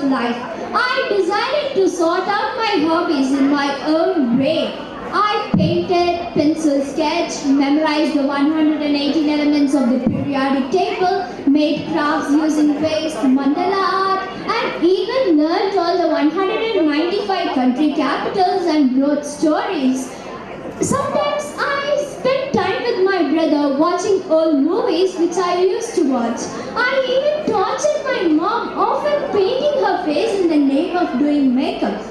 life. I decided to sort out my hobbies in my own way. I painted, pencil sketched, memorized the 118 elements of the periodic table, made crafts using paste, mandala art, and even learned all the 195 country capitals and wrote stories. Sometimes I spend time with my brother watching old movies which I used to watch. I even tortured my mom, often painting her face in the name of doing makeup.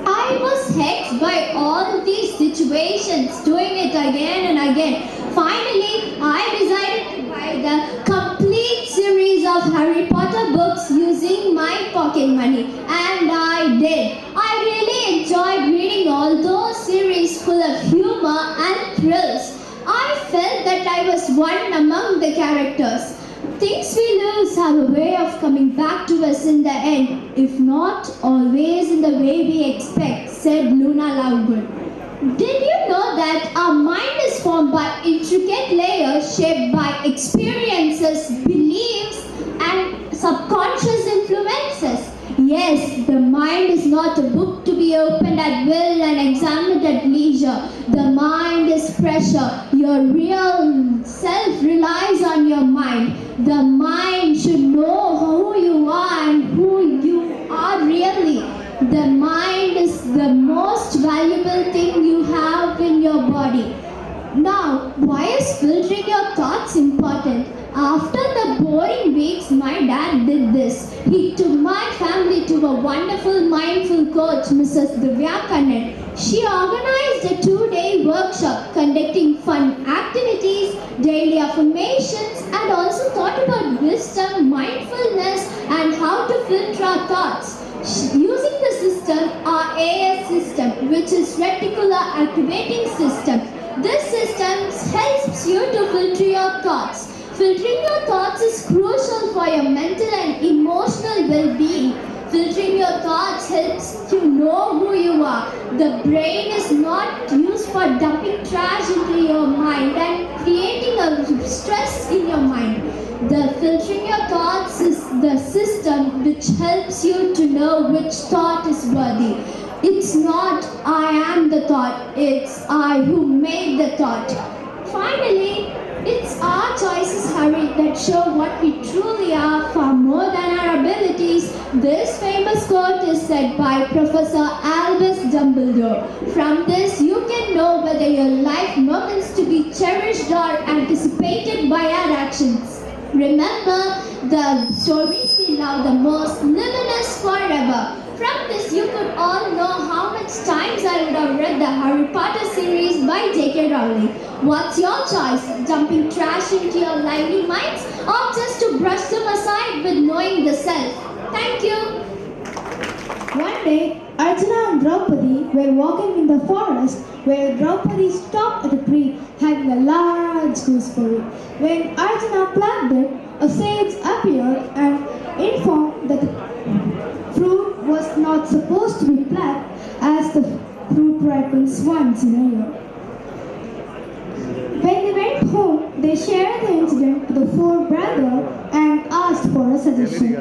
I was hexed by all these situations, doing it again and again. Finally, I decided to buy the complete series of Harry Potter books using my pocket money. And I did. I really enjoyed reading all those series full of humor and thrills. I felt that I was one among the characters. Things we lose have a way of coming back to us in the end, if not always in the way we expect, said Luna Lovegood. Did you know that our mind is formed by intricate layers shaped by experiences, beliefs, and subconscious influences? Yes, the mind is not a book to be opened at will and examined at leisure. The mind is pressure. Your real self relies on your mind. The mind should know who you are and who you are really. The mind is the most valuable thing you have in your body. Now, why is filtering your thoughts important? After the boring weeks, my dad did this. He took my family to a wonderful mindful coach, Mrs. Divya Kannan. She organized a 2-day workshop conducting fun activities, daily affirmations, and also taught about wisdom, mindfulness, and how to filter our thoughts. Using the system, our AS system, which is reticular activating system. This system helps you to filter your thoughts. Filtering your thoughts is crucial for your mental and emotional well-being. Filtering your thoughts helps you know who you are. The brain is not used for dumping trash into your mind and creating a stress in your mind. The filtering your thoughts is the system which helps you to know which thought is worthy. It's not I am the thought, it's I who made the thought. Finally, it's our choices, Harry, that show what we truly are far more than our abilities. This famous quote is said by Professor Albus Dumbledore. From this, you can know whether your life moments to be cherished or anticipated by our actions. Remember, the stories we love the most live in us forever. From this, you could all know how much times I would have read the Harry Potter series by J.K. Rowling. What's your choice? Dumping trash into your lively minds or just to brush them aside with knowing the self? Thank you. One day, Arjuna and Draupadi were walking in the forest where Draupadi stopped at a tree having a large gooseberry. When Arjuna plucked it, a sage appeared and informed that the fruit was not supposed to be plucked as the fruit ripens once in a year. When they went home, they shared the incident to the fourth brother and asked for a suggestion.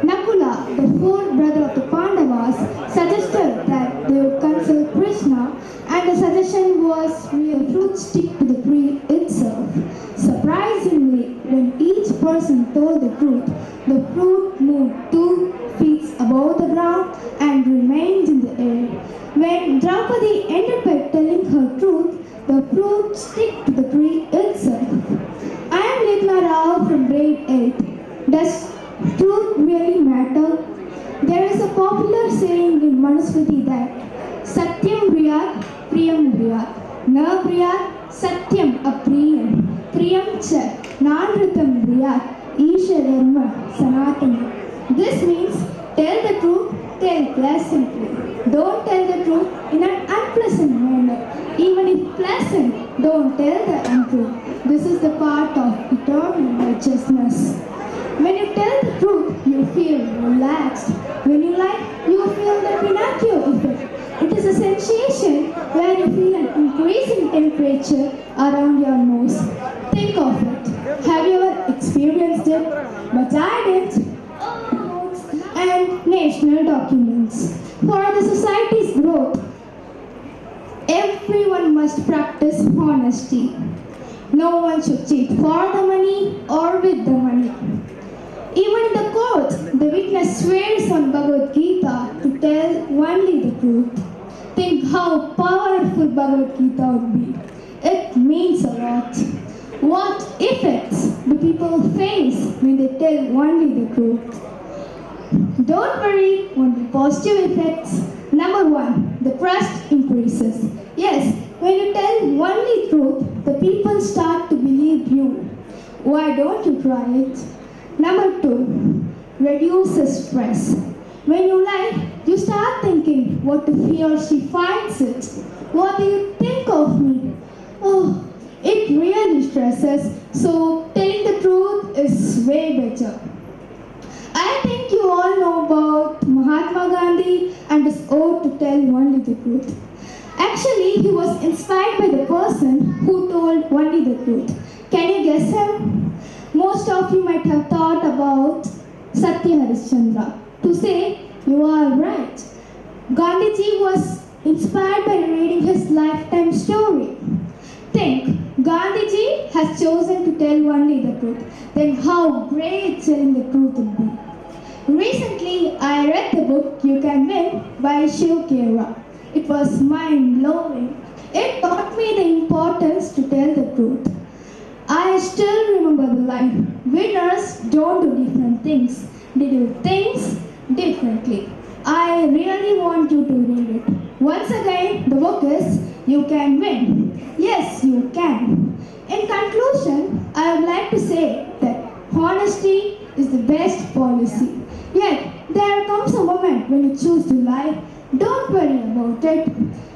Nakula, the fourth brother of the Pandavas, suggested that they would consult Krishna, and the suggestion was the fruit stick to the tree itself. Surprisingly, when each person told the truth, the fruit moved 2 feet above the ground and remained in the air. When Draupadi ended by telling her truth, the fruit stick to the tree itself. I am Nikla Rao from grade 8. Does truth really matter? There is a popular saying in Manusmriti that Satyam Briyat, Priyam Briyat, Na Briyat, Satyam Apriyam, Priyam Cha, Nanritam Briyat, Isha Dharma, Sanatana. This means tell the truth, tell pleasantly. Don't tell the truth in an unpleasant manner. Even if pleasant, don't tell the untruth. This is the part of eternal righteousness. When you tell the truth, you feel relaxed. When you lie, you feel the Pinocchio effect. It is a sensation where you feel an increasing temperature around your nose. Think of it. Have you ever experienced it? But I did. and national documents. For the society's growth, everyone must practice honesty. No one should cheat for the money or with the money. Even in the court, the witness swears on Bhagavad Gita to tell only the truth. Think how powerful Bhagavad Gita would be. It means a lot. What effects do people face when they tell only the truth? Don't worry, only positive effects. Number one, the trust increases. Yes, when you tell only truth, the people start to believe you. Why don't you try it? Number two, reduces stress. When you lie, you start thinking, what if he or she finds it? What do you think of me? Oh, it really stresses, so telling the truth is way better. I think you all know about Mahatma Gandhi and his ode to tell only the truth. Actually, he was inspired by the person who told only the truth. Can you guess him? Most of you might have thought about Satya Harishchandra. To say, you are right. Gandhiji was inspired by reading his lifetime story. Think, Gandhiji has chosen to tell only the truth. Then how great telling the truth would be. Recently, I read the book You Can Win by Shiv Khera. It was mind-blowing. It taught me the importance to tell the truth. I still remember the line, winners don't do different things. They do things differently. I really want you to read it. Once again, the book is You Can Win. Yes, you can. In conclusion, I would like to say that honesty is the best policy. Yet, there comes a moment when you choose to lie. Don't worry about it.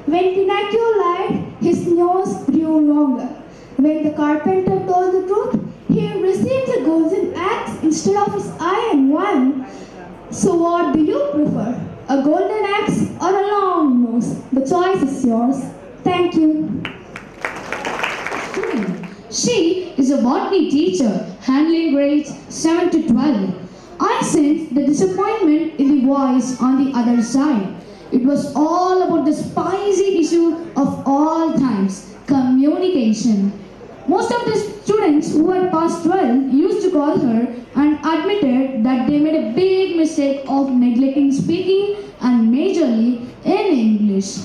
When Pinocchio lied, his nose grew longer. When the carpenter told the truth, he received a golden axe instead of his iron one. So what do you prefer? A golden axe or a long nose? The choice is yours. Thank you. She is a botany teacher handling grades 7 to 12. I sensed the disappointment in the voice on the other side. It was all about the spicy issue of all times, communication. Most of the students who had passed 12 used to call her and admitted that they made a big mistake of neglecting speaking and majorly in English.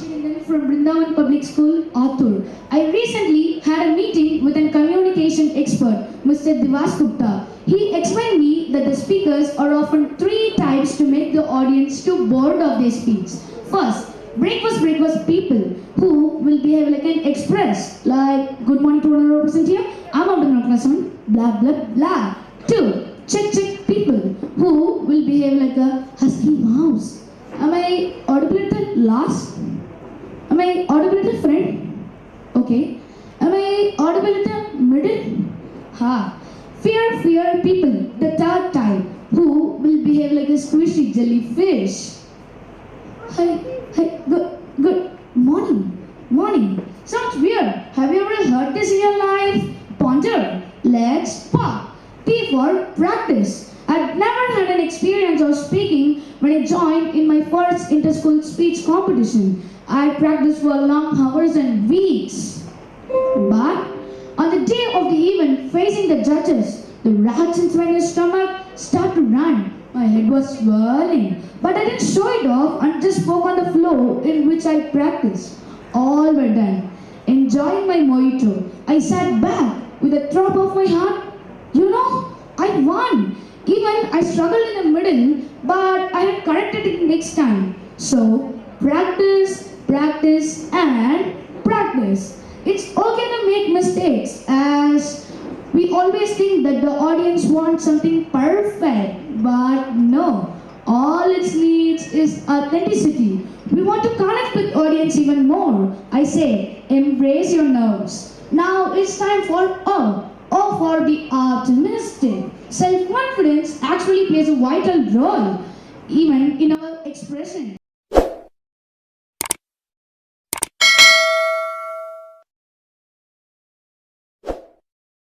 From Brindavan Public School, Athur. I recently had a meeting with a communication expert, Mr. Divas Gupta. He explained me that the speakers are often 3 types to make the audience too bored of their speech. First, breakfast people who will behave like an express, like good morning to another representative, I'm out of class 1, blah blah blah. 2, check people who will behave like a husky mouse. Am I audible at the last? Am I audible at the front? Okay. Am I audible at the middle? Ha. Fear people, the third type, who will behave like a squishy jellyfish. Hi, good morning. Sounds weird. Have you ever heard this in your life? Ponder, let's talk. P for practice. I've never had an experience of speaking when I joined in my first inter-school speech competition. I practiced for long hours and weeks. But on the day of the event, facing the judges, the reactions in my stomach started to run. My head was swirling, but I didn't show it off and just spoke on the flow in which I practiced. All were done. Enjoying my mojito, I sat back with a throb of my heart. You know, I won. Even I struggled in the middle, but I had corrected it next time. So, practice, and practice. It's okay to make mistakes, as we always think that the audience wants something perfect, but no. All it needs is authenticity. We want to connect with audience even more. I say, embrace your nerves. Now it's time for for the optimistic. Self-confidence actually plays a vital role, even in our expression.